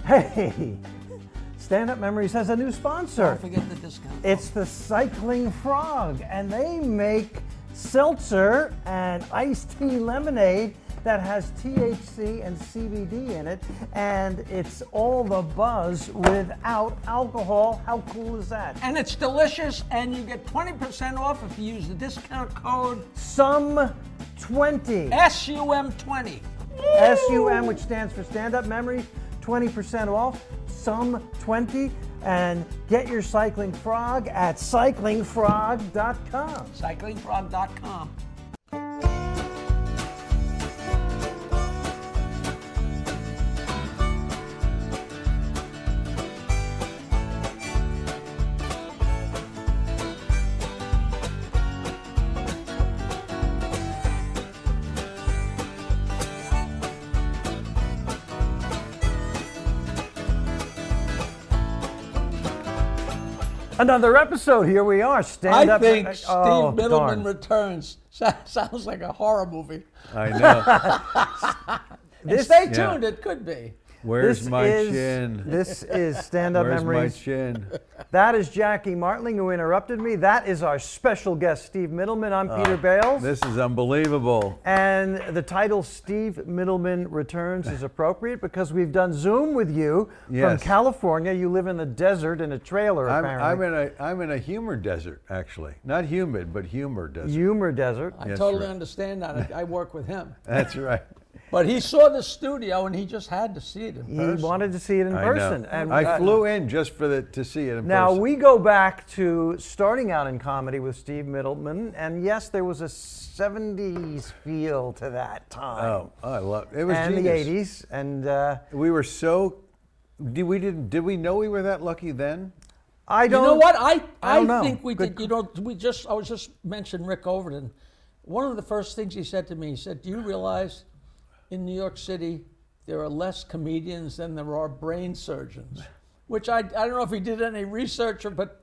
Hey, Stand Up Memories has a new sponsor. Don't forget the discount. It's the Cycling Frog, and they make seltzer and iced tea lemonade that has THC and CBD in it, and it's all the buzz without alcohol. How cool is that? And it's delicious, and you get 20% off if you use the discount code SUM20. SUM20. SUM, which stands for Stand Up Memories, 20% off, SUM20, and get your Cycling Frog at cyclingfrog.com. Cyclingfrog.com. Another episode. Here we are. Stand I up. think Steve Oh, Mittleman darn. returns. Sounds like a horror movie. I know. And stay tuned, it could be. Where's This my is- chin? This is Stand Up Where's Memories. my chin? That is Jackie Martling, who interrupted me. That is our special guest, Steve Mittleman. I'm Peter Bales. This is unbelievable. And the title Steve Mittleman Returns is appropriate because we've done Zoom with you from Yes. California. You live in the desert in a trailer, apparently. I'm in a humor desert, actually. Not humid, but humor desert. Humor desert. I Yes, totally right. understand that. I work with him. That's right. But he saw the studio, and he just had to see it in He person. wanted to see it in I person. know. And I flew in just to see it in Now, person. we go back to starting out in comedy with Steve Mittleman, and yes, there was a 70s feel to that time. Oh, I love it. It was and genius. the 80s, and We were so. Did we know we were that lucky then? I You don't know what? I don't know. think we Good- did. You know, I was just mentioning Rick Overton. One of the first things he said to me, he said, "Do you realize in New York City there are less comedians than there are brain surgeons?" Which I don't know if he did any research, but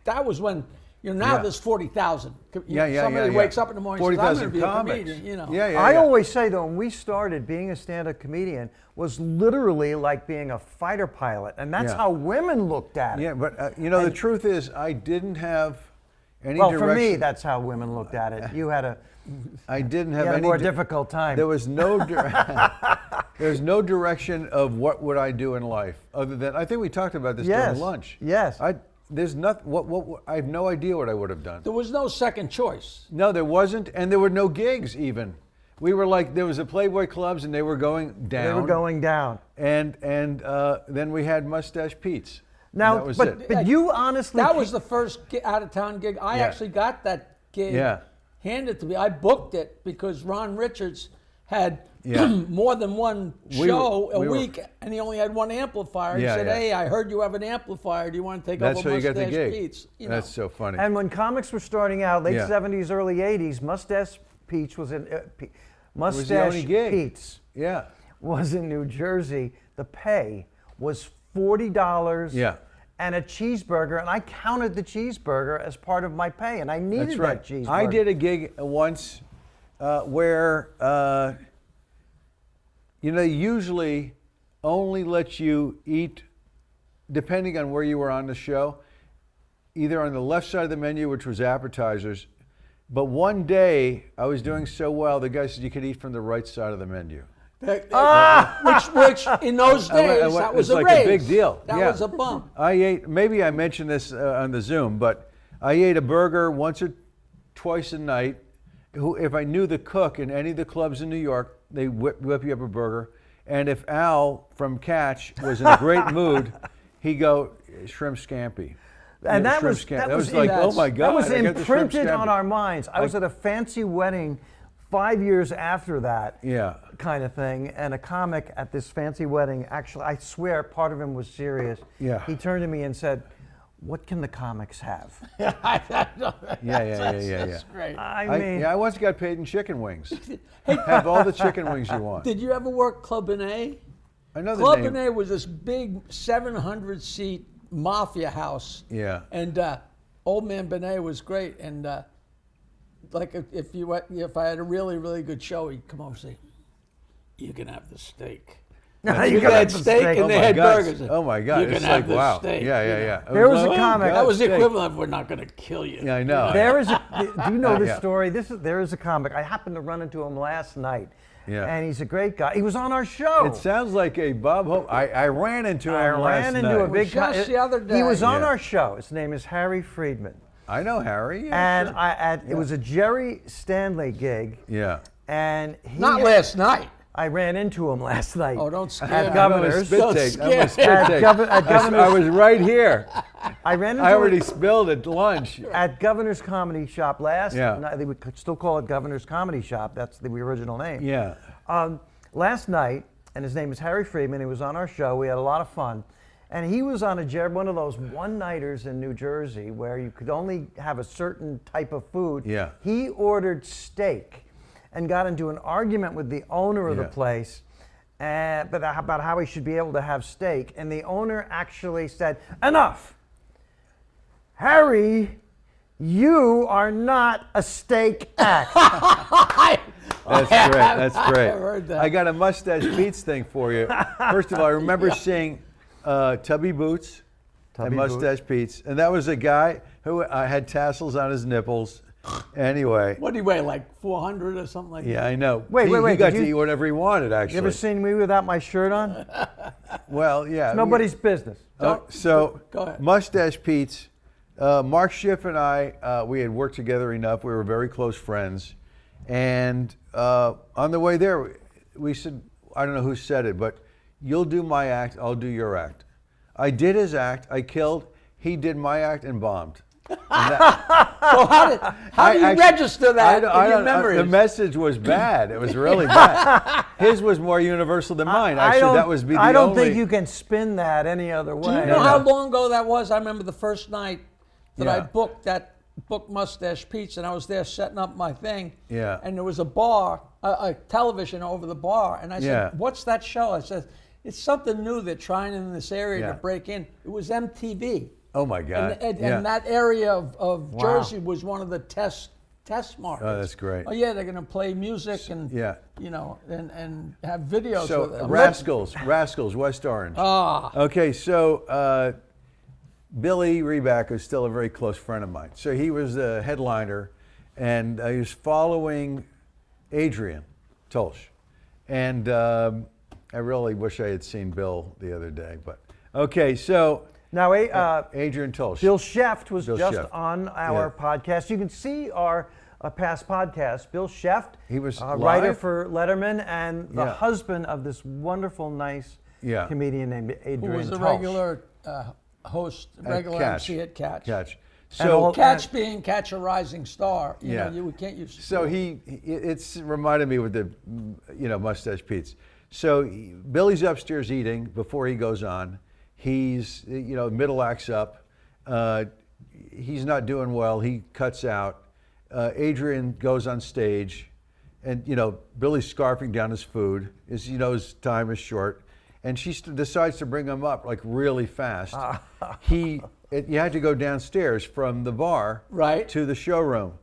that was when, now Yeah. there's 40,000. Yeah. Somebody wakes up in the morning and says, "I'm going to be a comics. comedian." Yeah. I always say, though, when we started, being a stand-up comedian was literally like being a fighter pilot, and that's Yeah. how women looked at it. Yeah, but the truth is, I didn't have any Well, direction. for me, that's how women looked at it. You had a, I didn't you have had a any more di- difficult time. There was no there's no direction of what would I do in life other than I think we talked about this Yes, during lunch. yes. There's nothing. What I have no idea what I would have done. There was no second choice. No, there wasn't, and there were no gigs even. We were like there was a Playboy clubs and they were going down. They were going down. And then we had Mustache Pete's. Now, that was but it. but you honestly That was the first out-of-town gig. I Yeah. actually got that gig Yeah. handed to me. I booked it because Ron Richards had Yeah. more than one We show were- a we were- week, and he only had one amplifier. He Yeah, said, yeah. "Hey, I heard you have an amplifier. Do you want to take That's over how you got the Mustache gig. Pete's?" That's so funny. And when comics were starting out, late Yeah. 70s, early 80s, Mustache Pete's was in was the only Mustache gig. Pete's Yeah. was in New Jersey. The pay was $40 Yeah. and a cheeseburger, and I counted the cheeseburger as part of my pay, and I needed That's right. that cheeseburger. I did a gig once where they usually only let you eat, depending on where you were on the show, either on the left side of the menu, which was appetizers. But one day I was doing so well, the guy said you could eat from the right side of the menu. Which in those days, that was it was a like raise. a big deal. That Yeah. was a bump. I ate, maybe I mentioned this on the Zoom, but I ate a burger once or twice a night. If I knew the cook in any of the clubs in New York, they whip you up a burger. And if Al from Catch was in a great mood, he'd go, shrimp scampi. And Yeah, that shrimp was scampi. that That was was like, oh my that God. was I got the shrimp imprinted on scampi. our minds. I was at a fancy wedding 5 years after that. Yeah. Kind of thing, and a comic at this fancy wedding, actually, I swear part of him was serious. Yeah. He turned to me and said, "What can the comics have?" Yeah. That's great. I mean, I once got paid in chicken wings. Have all the chicken wings you want. Did you ever work Club Benet? I know the Club name. Benet was this big 700-seat mafia house. Yeah. And Old Man Benet was great. And like if I had a really, really good show, he'd come over and say, "You can have the steak." You can had have the steak steak. and Oh they my had God. burgers. Oh my God! You It's can have like the wow. steak, Yeah, you yeah, know. yeah. It There was like, a oh, comic. God, That was the steak. equivalent of we're not going to kill you. Yeah, I know. There is a. Do you know this Yeah. story? There is a comic. I happened to run into him last night. Yeah. And he's a great guy. He was on our show. It sounds like a Bob Hope. I ran into him I last ran into night. a big Just the other day. He was on Yeah. our show. His name is Harry Friedman. I know Harry. Yeah, And sure. it was a Jerry Stanley gig. Yeah. And he Not last night. I ran into him last night. Oh, don't scare At me. I'm Governor's. a spit Don't take. I'm scare a spit At take. Governor's. I was right here. I ran into I already him spilled at lunch. at Governor's Comedy Shop last Yeah. night. They would still call it Governor's Comedy Shop. That's the original name. Yeah. Last night, and his name is Harry Friedman. He was on our show. We had a lot of fun. And he was on one of those one-nighters in New Jersey where you could only have a certain type of food. Yeah. He ordered steak and got into an argument with the owner of the Yeah. place about how he should be able to have steak. And the owner actually said, "Enough! Harry, you are not a steak act." That's great. That's great. I heard that. I got a Mustache Beats thing for you. First of all, I remember seeing Tubby Boots Tubby and Mustache Beats, and that was a guy who had tassels on his nipples. Anyway, What do you weigh, like 400 or something like yeah, I know. Wait, he, wait, wait, He got did to you- eat whatever he wanted. Actually, You ever seen me without my shirt on? well, yeah. Nobody's business. So Go ahead. Mustache Pete's, Mark Schiff and I, we had worked together enough. We were very close friends, and on the way there, we said, I don't know who said it, but you'll do my act, I'll do your act. I did his act, I killed. He did my act and bombed. So how do you register that in your memories? The message was bad. It was really bad. His was more universal than mine. Actually, that was the I don't only. think you can spin that any other way. Do you know how long ago that was? I remember the first night that I Yeah. booked Mustache Pete's, and I was there setting up my thing. Yeah. And there was a bar, a television over the bar, and I said, Yeah. "What's that show?" I said, "It's something new they're trying in this area Yeah. to break in." It was MTV. Oh my God! And that area of Wow. Jersey was one of the test markets. Oh, that's great. Oh yeah, they're going to play music and Yeah. and have videos. So with them. Rascals, West Orange. Ah. Okay, so Billy Reback is still a very close friend of mine. So he was the headliner, and he was following Adrian Tolsch, and I really wish I had seen Bill the other day. But okay, so Now, Adrian Tolsch. Bill Sheft was Bill just Sheft. on our podcast. You can see our past podcast. Bill Sheft, He was writer live? for Letterman and the Yeah. husband of this wonderful, nice Yeah. comedian named Adrian Who was a Tolsch. regular host, regular Catch. MC at Catch. Catch. And So all- Catch being Catch a Rising Star. You Yeah. know, we can't use. So it's reminded me with the, Mustache Pete's. So Billy's upstairs eating before he goes on. He's, middle act's up. He's not doing well. He cuts out. Adrian goes on stage, and Billy's scarfing down his food. His time is short, and she decides to bring him up like really fast. You had to go downstairs from the bar Right. to the showroom.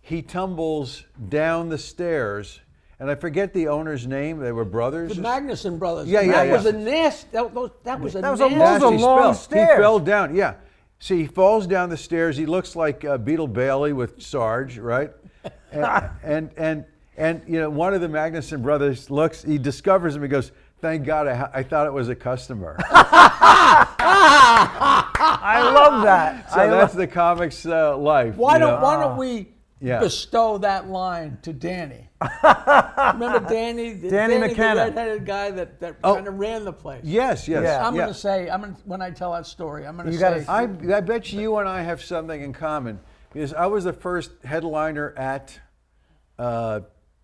He tumbles down the stairs, and I forget the owner's name. They were brothers. The Magnuson brothers. Yeah, yeah, That yeah. was a nasty. That was a That was a nasty. long- Nasty long spill. stairs. He fell down. Yeah. See, he falls down the stairs. He looks like Beetle Bailey with Sarge, right? And one of the Magnuson brothers looks. He discovers him. He goes, "Thank God, I thought it was a customer." I love that. So that's the comics life. Why you know? don't we Yeah. bestow that line to Danny? Remember Danny? Danny McKenna. the redheaded guy that kind of ran the place. Yes, yes. Yeah. I'm yeah. going to say, when I tell that story, I'm going to You say, gotta- I bet you and I have something in common because I was the first headliner at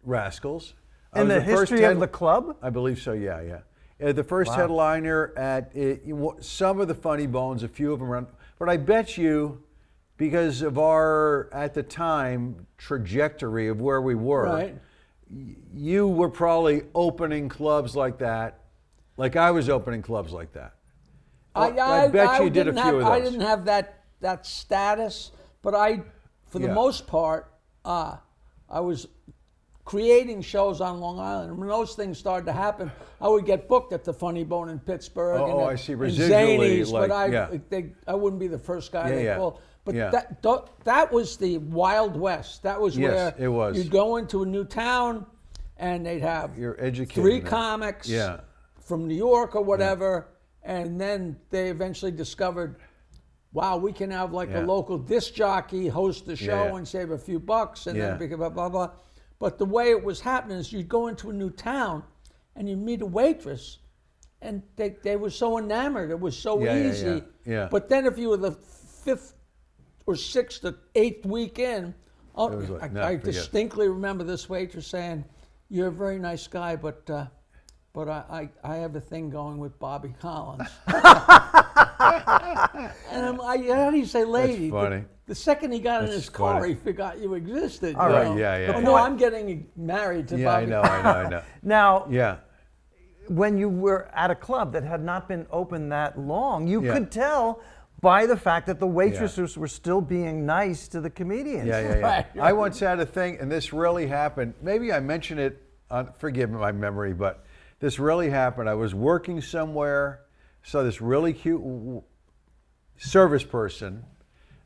Rascals. I in was the first history of the club. I believe so. Yeah. The first headliner at some of the Funny Bones, a few of them around. But I bet you, because of our at the time trajectory of where we were, right? you were probably opening clubs like that, like I was opening clubs like that. I bet you did a few of those. I didn't have that status, but for the Yeah. most part, I was creating shows on Long Island. And when those things started to happen, I would get booked at the Funny Bone in Pittsburgh. Oh, and I see. and Residually, Zanies, like, but I wouldn't be the first guy they called. But Yeah. that was the Wild West. That was Yes, where it was. you'd go into a new town, and they'd have You're educated. 3 comics Yeah. from New York or whatever, and then they eventually discovered, wow, we can have like a Yeah. local disc jockey host the show Yeah. and save a few bucks, and Yeah. then blah, blah, blah. But the way it was happening is you'd go into a new town and you'd meet a waitress, and they were so enamored. It was so Yeah, yeah, easy. yeah. But then if you were the 5th or 6th or 8th week in, was like, I forget. distinctly remember this waitress saying, "You're a very nice guy, but I have a thing going with Bobby Collins." And I'm like, how do you say lady? That's funny. The second he got in That's his car, funny. he forgot you existed. All you right. know? Yeah. Oh, no, I'm getting married to Yeah, I Bobby. know. I know. Now, Yeah. when you were at a club that had not been open that long, you Yeah. could tell by the fact that the waitresses were still being nice to the comedians. Yeah. Right. I once had a thing, and this really happened. Maybe I mentioned it, forgive my memory, but this really happened. I was working somewhere, saw this really cute service person,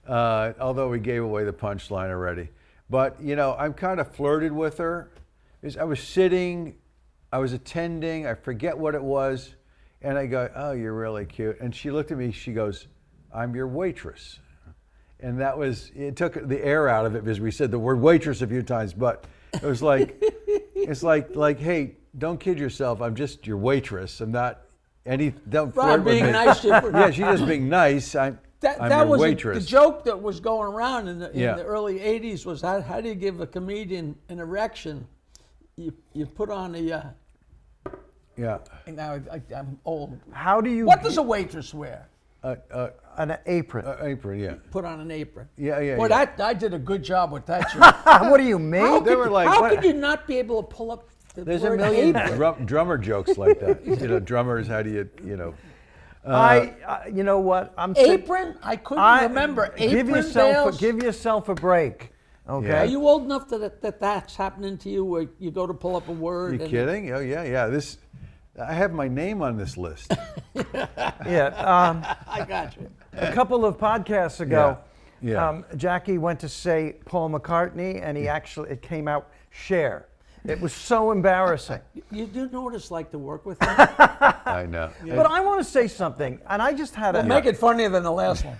although we gave away the punchline already. But, I'm kind of flirted with her. I was sitting, I was attending, I forget what it was, and I go, "Oh, you're really cute." And she looked at me, she goes, "I'm your waitress." And it took the air out of it because we said the word waitress a few times, but it was like, it's like, hey, don't kid yourself, I'm just your waitress. I'm not don't Right, flirt with being me. nice to you. Yeah, she's just being nice. I'm That your was waitress. the joke that was going around in Yeah. the early '80s was how do you give a comedian an erection? You put on a Yeah. now I'm old. How do you What does a waitress wear? an apron? Apron, yeah. Put on an apron. Yeah. Boy, yeah. I did a good job with that joke. What do you mean? They were like, How what- could you not be able to pull up the There's a word million apron? drummer jokes like that. Drummers, how do you. You know what? I'm sick- Apron? I couldn't remember. Give Apron yourself Bales? give yourself a break. Okay. Yeah. Are you old enough that's happening to you where you go to pull up a word? You kidding? Oh yeah. I have my name on this list. Yeah. I got you. A couple of podcasts ago, Yeah. Jackie went to say Paul McCartney, and it came out Cher. It was so embarrassing. You do know what it's like to work with him? I know. But I want to say something, and I just had Make it funnier than the last one.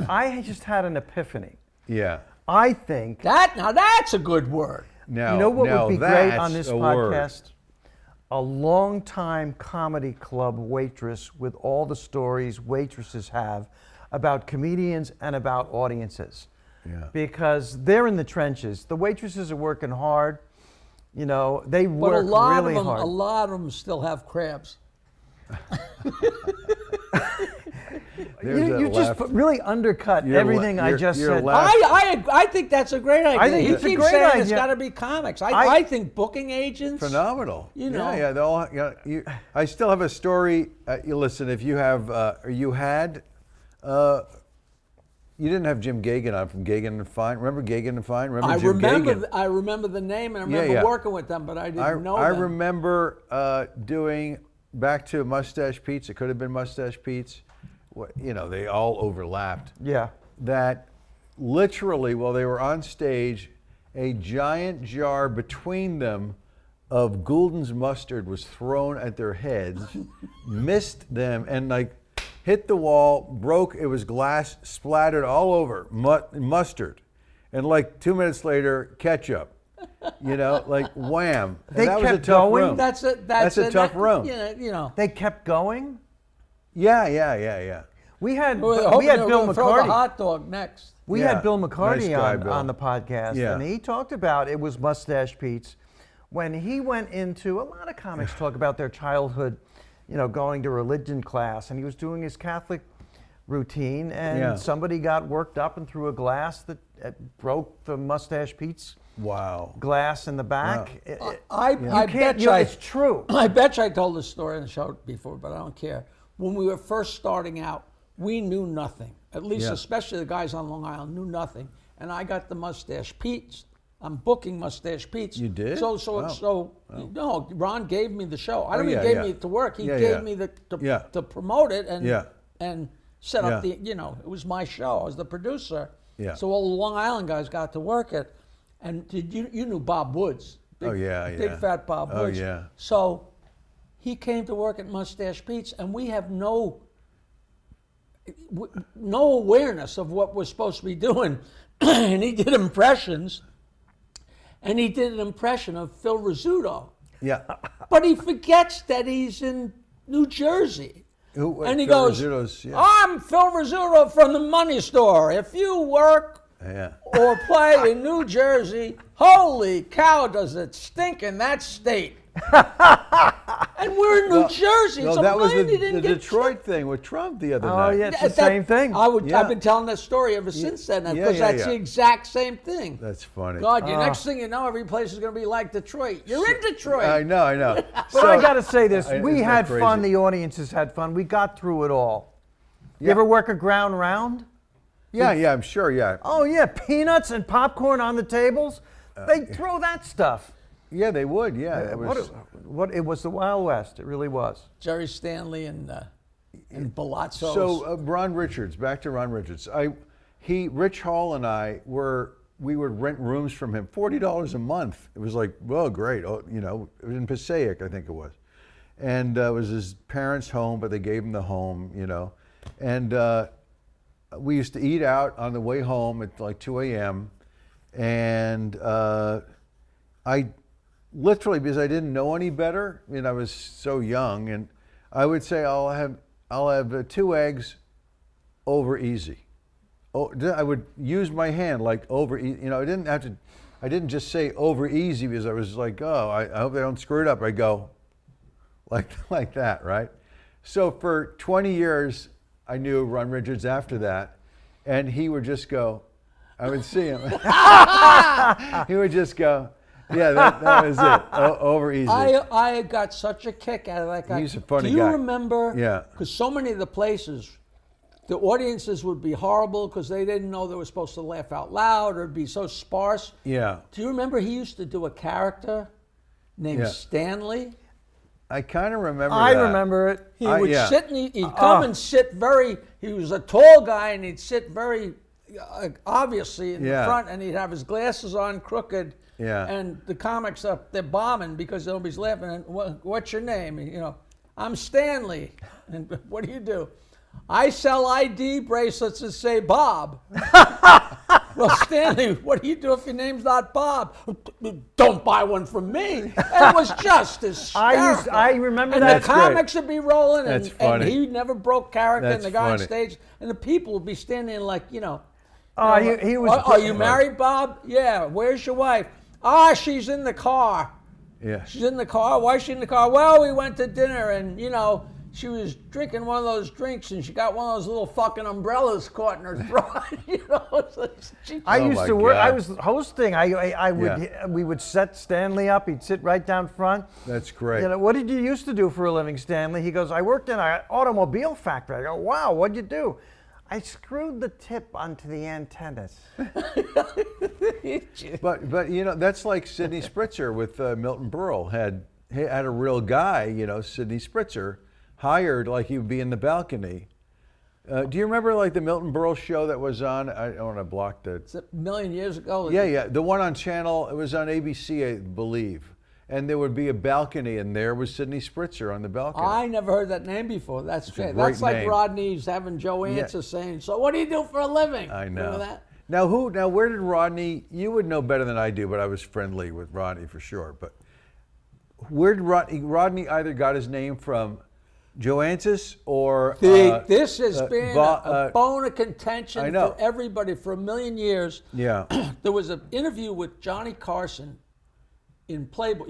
I just had an epiphany. Yeah. I think Now that's a good word. Now, you know what now would be great that's on this a word. podcast? A longtime comedy club waitress with all the stories waitresses have about comedians and about audiences. Yeah. Because they're in the trenches. The waitresses are working hard. They But work really a hard. lot of them still have crabs. You just really undercut You're everything I you're- just you're said. laugh- I think that's a great idea. I think He it's a keeps great saying it's idea. got to be comics. I- I think booking agents. Phenomenal. You know. Yeah. They all. I still have a story. You listen. If you have, you didn't have Jim Gagin on from Gagin and Fine. Remember Gagin and Fine? Remember Jim Gagin? I remember the name and I remember Yeah. working with them, but I didn't know I them. remember doing back to Mustache Pete's. It could have been Mustache Pete's. They all overlapped. Yeah. That literally, while they were on stage, a giant jar between them of Goulden's mustard was thrown at their heads, missed them, and hit the wall, broke. It was glass, splattered all over mustard, and 2 minutes later, ketchup. Wham! And They that was a kept tough going? room. That's a tough room. They kept going. Yeah. We had Throw Bill the McCarty. hot dog next. We Yeah. had Bill McCarty Nice guy, on, Bill. on the podcast, Yeah. and he talked about it was Mustache Pete's when he went into a lot of comics talk about their childhood, going to religion class, and he was doing his Catholic routine, and Yeah. somebody got worked up and threw a glass that broke the Mustache Pete's Wow. glass in the back. Wow. I bet you it's true. I bet you I told this story on the show before, but I don't care. When we were first starting out, we knew nothing. At least, Yeah. especially the guys on Long Island, knew nothing. And I got the Mustache Pete's I'm booking Mustache Pete's. You did? So Wow. no, Ron gave me the show. I don't Oh, mean yeah, gave yeah. me it to work. He Yeah, gave yeah. me Yeah. to promote it and Yeah. and set up Yeah. it was my show. I was the producer. Yeah. So all the Long Island guys got to work it. And you knew Bob Woods. Oh, yeah, Big yeah. fat Bob Oh, Woods. yeah. So he came to work at Mustache Pete's, and we have no awareness of what we're supposed to be doing. And he did impressions, and he did an impression of Phil Rizzuto. Yeah. But he forgets that he's in New Jersey. And he Phil goes, Rizzuto's, yeah. I'm Phil Rizzuto from the Money Store. If you work Yeah. or play in New Jersey, holy cow, does it stink in that state. And we're in New Jersey. No, so that was he the didn't get Detroit thing with Trump the other Oh, night. yeah, it's the same thing. Yeah. I've been telling that story ever since then, yeah, because yeah, that's yeah. the exact same thing. That's funny. God, next thing you know, every place is going to be like Detroit. You're in Detroit. I know. But I got to say this: we isn't had that fun. crazy? The audiences had fun. We got through it all. You Yeah. ever work a ground round? Yeah, I'm sure, yeah. Oh yeah, peanuts and popcorn on the tables. They throw that stuff. Yeah, they would, yeah. It was, It was the Wild West. It really was. Jerry Stanley and Palazzo. so Ron Richards, back to Ron Richards. Rich Hall and I we would rent rooms from him, $40 a month. It was like, well, great. Oh, it was in Passaic, I think it was. And it was his parents' home, but they gave him the home, And we used to eat out on the way home at like 2 a.m. And I literally, because I didn't know any better, I was so young, and I would say I'll have 2 eggs over easy. Oh, I would use my hand like over easy. I didn't just say over easy because I was like, oh, I hope they don't screw it up. I go like that, right? So for 20 years, I knew Ron Richards after that, and he would just go, I would see him. He would just go, yeah, that was it. Over easy. I got such a kick out of that guy. He's a funny guy. Do you guy. remember? Yeah. Because so many of the places, the audiences would be horrible because they didn't know they were supposed to laugh out loud or it'd be so sparse. Yeah. Do you remember he used to do a character named Yeah. Stanley? I kind of remember I that. remember it. He would yeah. sit and he'd come and sit he was a tall guy and he'd sit very obviously in the Yeah. front and he'd have his glasses on crooked. Yeah. And the comics they're bombing because nobody's laughing. And what's your name? And, I'm Stanley. And what do? I sell ID bracelets that say Bob. Well, Stanley, what do you do if your name's not Bob? Don't buy one from me. And it was just hysterical. I remember and that. the comics would be rolling, That's and funny. he never broke character. That's and the guy on funny. stage, and the people would be standing there like, He was. Are you married, Bob? Yeah. Where's your wife? She's in the car. Yeah. She's in the car. Why is she in the car? Well, we went to dinner and, she was drinking one of those drinks and she got one of those little fucking umbrellas caught in her throat. I Oh used my to work. I God. was hosting. We would set Stanley up. He'd sit right down front. That's great. What did you used to do for a living, Stanley? He goes, I worked in an automobile factory. I go, wow, what'd you do? I screwed the tip onto the antennas. But that's like Sidney Spritzer with Milton Berle had a real guy, Sidney Spritzer, hired like he would be in the balcony. Do you remember like the Milton Berle show that was on? I don't want to block the. It's a million years ago. Yeah, the one on it was on ABC, I believe. And there would be a balcony, and there was Sidney Spritzer on the balcony. I never heard that name before. That's great. great That's like name. Rodney's having Joe Answer saying, so what do you do for a living? I know. Remember that? Now, where did Rodney, you would know better than I do, but I was friendly with Rodney for sure. But where did Rodney either got his name from Joantis or... this has been a bone of contention I know. for everybody for a million years. Yeah. There was an interview with Johnny Carson in Playboy.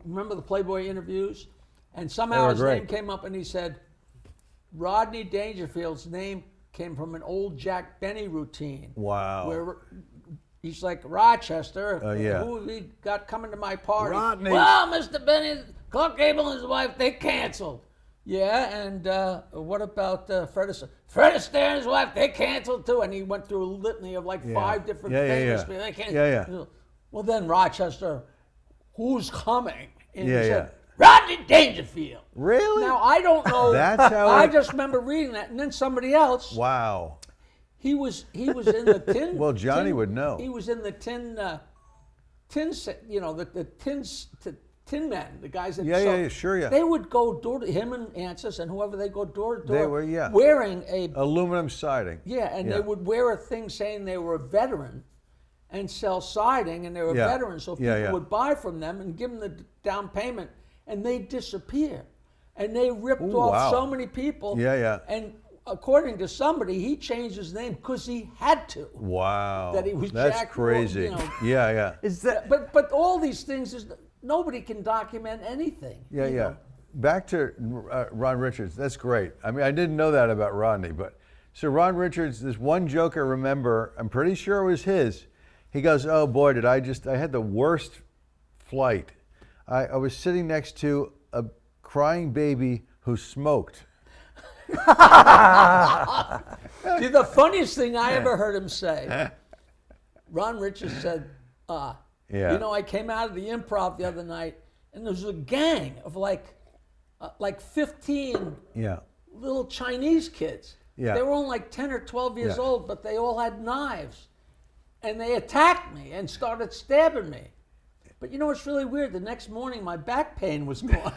Remember the Playboy interviews? And They somehow were his great. name came up and he said, Rodney Dangerfield's name came from an old Jack Benny routine. Wow. Where he's like, Rochester, yeah. who have we got coming to my party? Rodney. Well, Mr. Benny, Clark Gable and his wife, they canceled. Yeah, and what about Fred Astaire? Fred Astaire and his wife, they canceled too. And he went through a litany of like 5 different famous people. They canceled. Yeah. Well, then Rochester, who's coming? And Yeah, he said, yeah. Rodney Dangerfield. Really? Now, I don't know. That's how I it- just remember reading that. And then somebody else, Wow. he was in the tin. Well, Johnny would know. He was in the tin tin men, the guys that Yeah, sure, yeah. They would go door to him and Ansys and whoever, they go door to door. They were, yeah. Wearing a Aluminum siding. they would wear a thing saying they were a veteran and sell siding, and they were Yeah. veterans, so people Yeah, yeah. would buy from them and give them the down payment, and they'd disappear. And they ripped Ooh, off wow. so many people. Yeah, yeah. And according to somebody, he changed his name because he had to. Wow. That he was That's Jack crazy. Ro- you know. Yeah, yeah. Is that But all these things is nobody can document anything. Yeah, you yeah. know. Back to Ron Richards. That's great. I mean, I didn't know that about Rodney, but so Ron Richards, this one joke I remember, I'm pretty sure it was his. He goes, "Oh boy, I had the worst flight. I was sitting next to a crying baby who smoked." See, the funniest thing I ever heard him say, Ron Richards said, Yeah. you know, I came out of the Improv the other night, and there was a gang of like 15 Yeah. little Chinese kids. Yeah. They were only like 10 or 12 years Yeah. old, but they all had knives. And they attacked me and started stabbing me. But you know what's really weird? The next morning, my back pain was gone.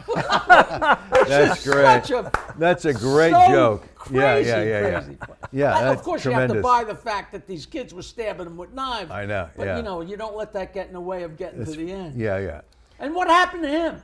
That's great. That's a great so joke. Crazy, Yeah. crazy. Yeah, Of that's course, you have to tremendous. buy the fact that these kids were stabbing them with knives. I know, But yeah. you know, you don't let that get in the way of getting to the end. Yeah, yeah. And what happened to him?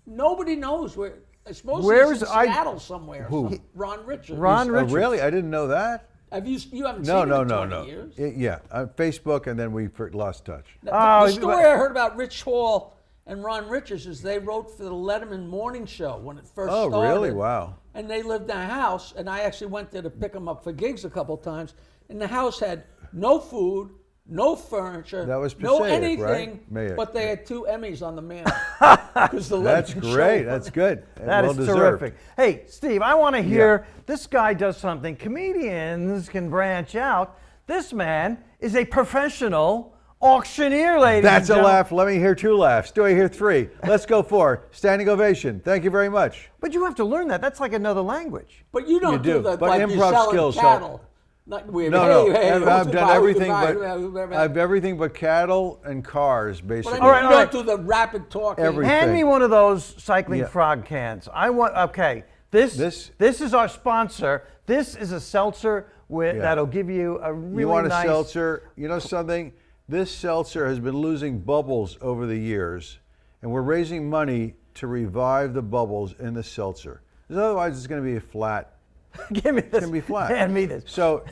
Nobody knows where. I suppose Where's he's in I- Seattle somewhere. Who? Ron Richards. Ron Oh, Richards? really? I didn't know that. You haven't No, seen no, him in no, 20 no. years. Yeah, Facebook, and then we lost touch. The story I heard about Rich Hall and Ron Richards is they wrote for the Letterman morning show when it first Oh, started. really? Wow. And they lived in a house, and I actually went there to pick them up for gigs a couple times. And the house had no food, no furniture, That was no Passaic, anything, right? Mayak. but they had 2 Emmys on the mantle. 'Cause the That's Letterman great. show- That's good. That well is deserved. terrific. Hey, Steve, I want to hear this guy does something. Comedians can branch out. This man is a professional auctioneer, ladies That's and a gentlemen. laugh. Let me hear 2 laughs. Do I hear 3? Let's go 4. Standing ovation. Thank you very much. But you have to learn that. That's like another language. But you don't You do, the but like you're improv selling skills help. cattle. Not weird. No, hey, I've who's done the everything guy? but I've everything but cattle and cars, basically. But I mean, right, you all right. don't do the rapid talking. Everything. Hand me one of those cycling Yeah. frog cans. I want. Okay, this is our sponsor. This is a seltzer Yeah. that'll give you a really You want a nice seltzer? You know something? This seltzer has been losing bubbles over the years, and we're raising money to revive the bubbles in the seltzer. 'Cause otherwise, it's going to be flat. Give me this. It's going to be flat. Hand me this. So,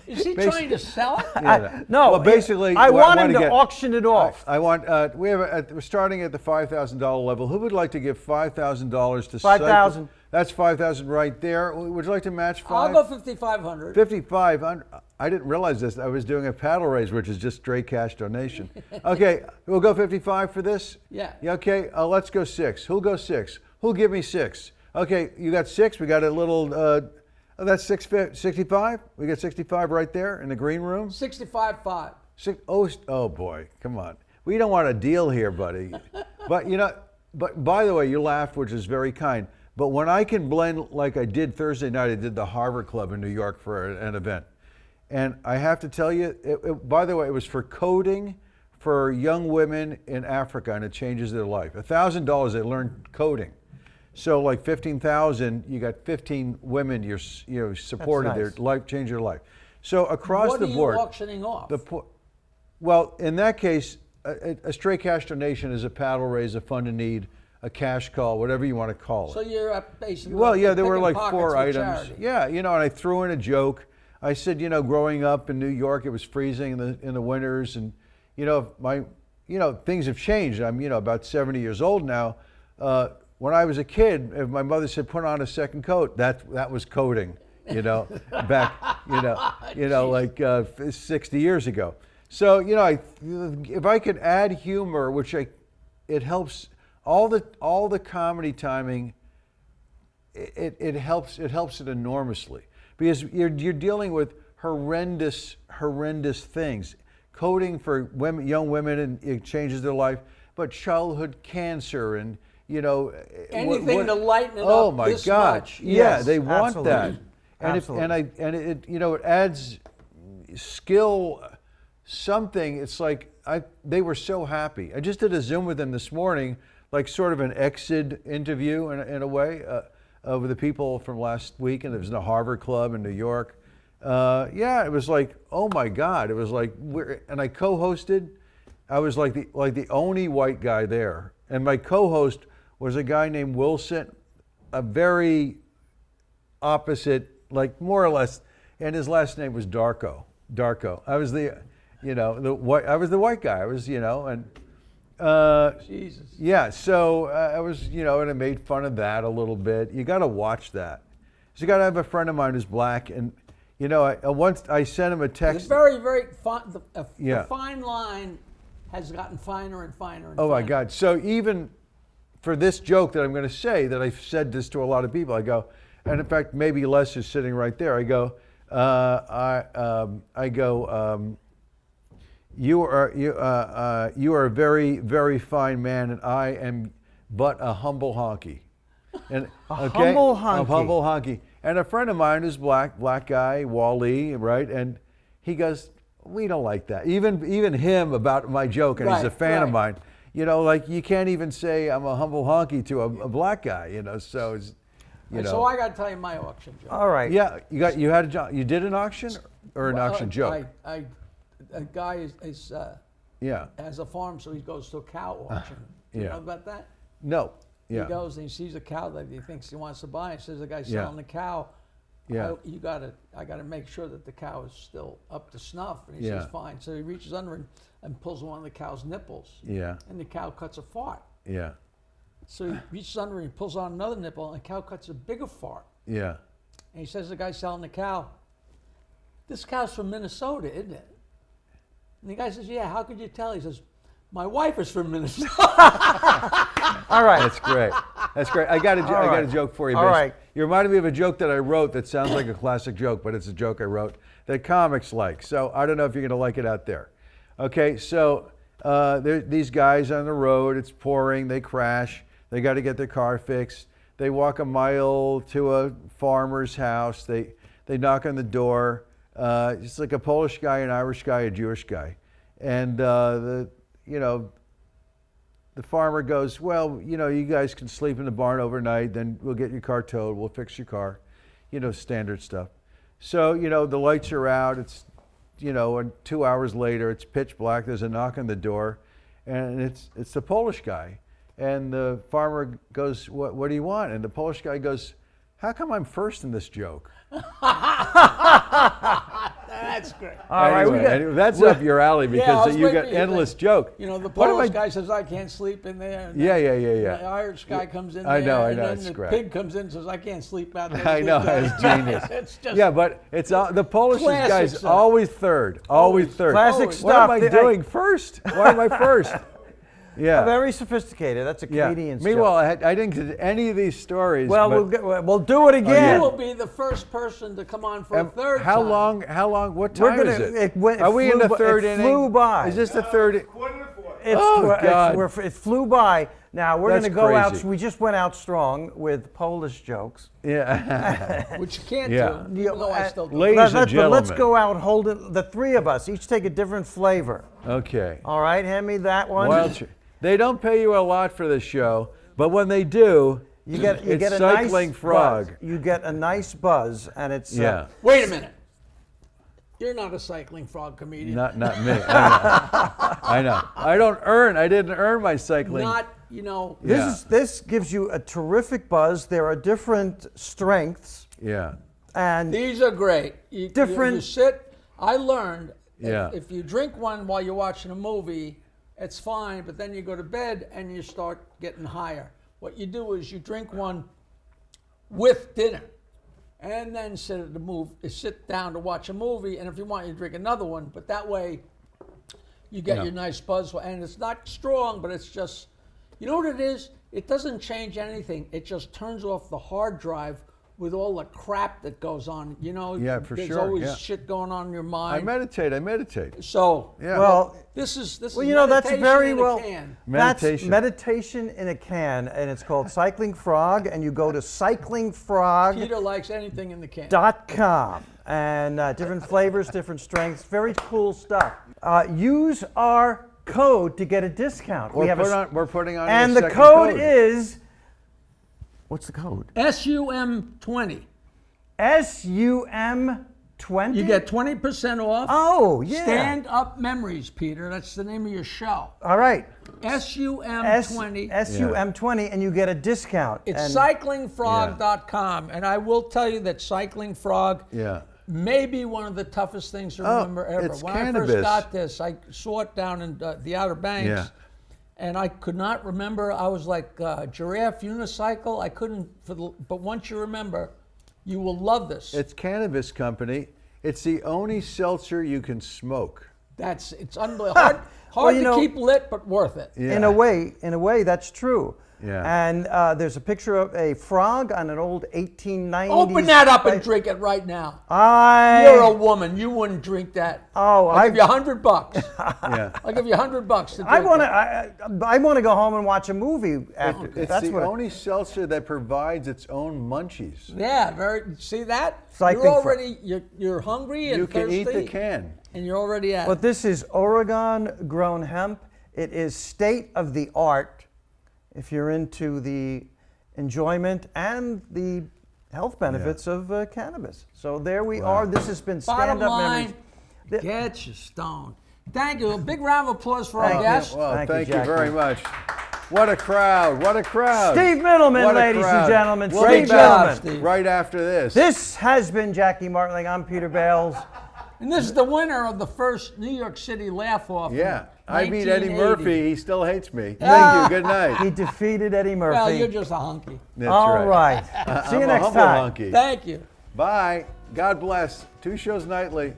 Is he basi- trying to sell it? Yeah. No. Well, basically, I what want him wanna to get- auction it off. I want. We're starting at the $5,000 level. Who would like to give $5,000 to 5,000. That's 5,000 right there. Would you like to match 5? I'll go 5,500. 5,500. I didn't realize this. I was doing a paddle raise, which is just straight cash donation. Okay, we'll go 55 for this. Yeah. Okay, let's go 6. Who'll go 6? Who'll give me 6? Okay, you got 6. We got a little. That's 65. We got 65 right there in the green room. 65.5. Oh boy, come on. We don't want a deal here, buddy. But you know, but by the way, you laughed, which is very kind. But when I can blend like I did Thursday night, I did the Harvard Club in New York for an event. And I have to tell you, by the way, it was for coding for young women in Africa, and it changes their life. $1,000, they learn coding. So like 15,000, you got 15 women you're supported That's nice. their life, change their life. So across What the are board, you auctioning off? well, in that case, a straight cash donation is a paddle raise, a fund in need, a cash call, whatever you want to call it. So you're basically Well, yeah, there were picking like pockets 4 for items. charity. Yeah, you know, and I threw in a joke. I said, you know, growing up in New York, it was freezing in the winters, and you know, things have changed. I'm, about 70 years old now. When I was a kid, if my mother said put on a second coat, that was coding, back, like 60 years ago. So, if I could add humor, which it helps all the comedy timing. It helps it enormously because you're dealing with horrendous things. coding for women, young women, and it changes their life. But childhood cancer and Anything to lighten it oh up my this God! much. Yeah, Yes, they want absolutely. that, and Absolutely. it adds skill, something. It's like they were so happy. I just did a Zoom with them this morning, like sort of an exit interview in a way of the people from last week, and it was in a Harvard Club in New York. Yeah, it was like, oh my God! It was like and I co-hosted. I was like the only white guy there, and my co-host was a guy named Wilson, a very opposite, like more or less, and his last name was Darko. I was the white guy. I was, and Jesus. yeah. So I was, and I made fun of that a little bit. You got to watch that. So you got to have a friend of mine who's black, and once I sent him a It's text. very, very fine. Yeah. The fine line has gotten finer and finer and Oh my finer. God! So even for this joke that I'm going to say, that I've said this to a lot of people, I go, and in fact, maybe Les is sitting right there. I go, you are a very, very fine man, and I am but a humble honky. And humble honky. A humble honky. And a friend of mine who's black guy, Wally, right? And he goes, we don't like that. Even him about my joke, and he's a fan of mine. Like you can't even say I'm a humble honky to a black guy. So it's, So I got to tell you my auction joke. All right. Yeah, you did an auction or an auction joke? A guy Yeah. has a farm, so he goes to a cow auction. Do you Yeah. know about that? No. Yeah. He goes and he sees a cow that he thinks he wants to buy. He says the guy Yeah. selling the cow, Yeah. I gotta make sure that the cow is still up to snuff. And he Yeah. says, fine. So he reaches under and pulls one of the cow's nipples. Yeah. And the cow cuts a fart. Yeah. So he reaches under and he pulls on another nipple, and the cow cuts a bigger fart. Yeah. And he says to the guy selling the cow, this cow's from Minnesota, isn't it? And the guy says, yeah, how could you tell? He says, my wife is from Minnesota. All right. That's great. That's great. I got a joke for you. All right. You reminded me of a joke that I wrote that sounds like a classic joke, but it's a joke I wrote that comics like. So I don't know if you're going to like it out there. Okay, so these guys on the road, it's pouring, they crash, they got to get their car fixed. They walk a mile to a farmer's house. They knock on the door. It's like a Polish guy, an Irish guy, a Jewish guy. And the farmer goes, well, you guys can sleep in the barn overnight, then we'll get your car towed, we'll fix your car, standard stuff. So, the lights are out, it's, and 2 hours later, it's pitch black, there's a knock on the door, and it's the Polish guy. And the farmer goes, what do you want? And the Polish guy goes, how come I'm first in this joke? That's great. All right. Anyway, that's up your alley I because was you waiting got for you to endless think. joke. The What am Polish I- guy says, I can't sleep in there. And Yeah. The Irish guy comes in there. I know, and then it's the great. pig comes in and says, I can't sleep out there. I know, it's genius. It's just Yeah, but it's the Polish Classic guy's stuff. always third. Always third. Classic What What am stuff. I doing first? Why am I first? Yeah. Very sophisticated. That's a Yeah. comedian's Meanwhile, joke. I didn't get any of these stories. Well, but we'll do it You again. will be the first person to come on for a third how time. long? What We're time gonna- is it? it went- it Are we in flew the by- third it inning? flew by. Is this the third? It flew by. Now we're going That's to go out. crazy. We just went out strong with Polish jokes. Yeah. Which you can't Yeah. do, even though I still do. Ladies and But let's gentlemen. go out holding the three of us. Each take a different flavor. Okay. All right, hand me that one. They don't pay you a lot for this show, but when they do, you get it's a cycling nice frog. Buzz. You get a nice buzz, and it's Yeah. Wait a minute. You're not a cycling frog comedian. Not me. I know. I didn't earn my cycling. Not, Yeah. This gives you a terrific buzz. There are different strengths, Yeah. and These are great. You Different- sit. I learned Yeah. if you drink one while you're watching a movie, it's fine, but then you go to bed and you start getting higher. What you do is you drink one with dinner and then sit down to watch a movie, and if you want, you drink another one, but that way you get Yeah. your nice buzz, and it's not strong, but it's just, you know what it is? It doesn't change anything. It just turns off the hard drive with all the crap that goes on. You know, Yeah, for there's sure, always yeah. shit going on in your I mind. meditate. So, Yeah. Well, this is well, you know, that's meditation very in a well. can. That's Meditation. meditation in a can, and it's called Cycling Frog. And you go to cyclingfrog.com, Peter likes anything in the can. and different flavors, different strengths, very cool stuff. Use our code to get a discount. We're putting on and a the second code is. What's the code? SUM20. SUM20. You get 20% off. Oh, yeah. Stand Up Memories, Peter. That's the name of your show. All right. SUM20. SUM20, and you get a discount. It's And cyclingfrog.com. And I will tell you that Cycling Frog Yeah. may be one of the toughest things to remember ever. it's When I cannabis. first got this, I saw it down in the Outer Banks. Yeah. And I could not remember. I was like giraffe unicycle. I couldn't. But once you remember, you will love this. It's Cannabis Company. It's the only seltzer you can smoke. It's unbelievable. Hard Well, you to know- keep lit, but worth it. Yeah. In a way, that's true. Yeah. And there's a picture of a frog on an old 1890s. Open that up and drink it right now. I. You're a woman. You wouldn't drink that. Oh, I'll give you $100. Yeah. I'll give you $100 to drink I want it. to. I want to go home and watch a movie after. It's That's the what. only seltzer that provides its own munchies. Yeah, see that? Cycling You're Frog. already you're hungry and You can thirsty, eat the can. and you're already at But it. this is Oregon-grown hemp. It is state of the art. If you're into the enjoyment and the health benefits of cannabis. So there we are. This has been Bottom Stand Up line, Memories. get you stoned. Thank you. A big round of applause for Thank our you. guest. Well, Thank you, thank you Jackie. very much. What a crowd. What a crowd. Steve Mittleman, What a ladies and crowd. gentlemen. We'll Steve be back Mittleman. Steve. right after this. This has been Jackie Martling. I'm Peter Bales. And this is the winner of the first New York City Laugh-Off. Yeah. in I beat Eddie 1980. Murphy. He still hates me. Thank you. Good night. He defeated Eddie Murphy. Well, you're just a hunky. That's All right. See you I'm next a humble time. hunky. Thank you. Bye. God bless. 2 shows nightly.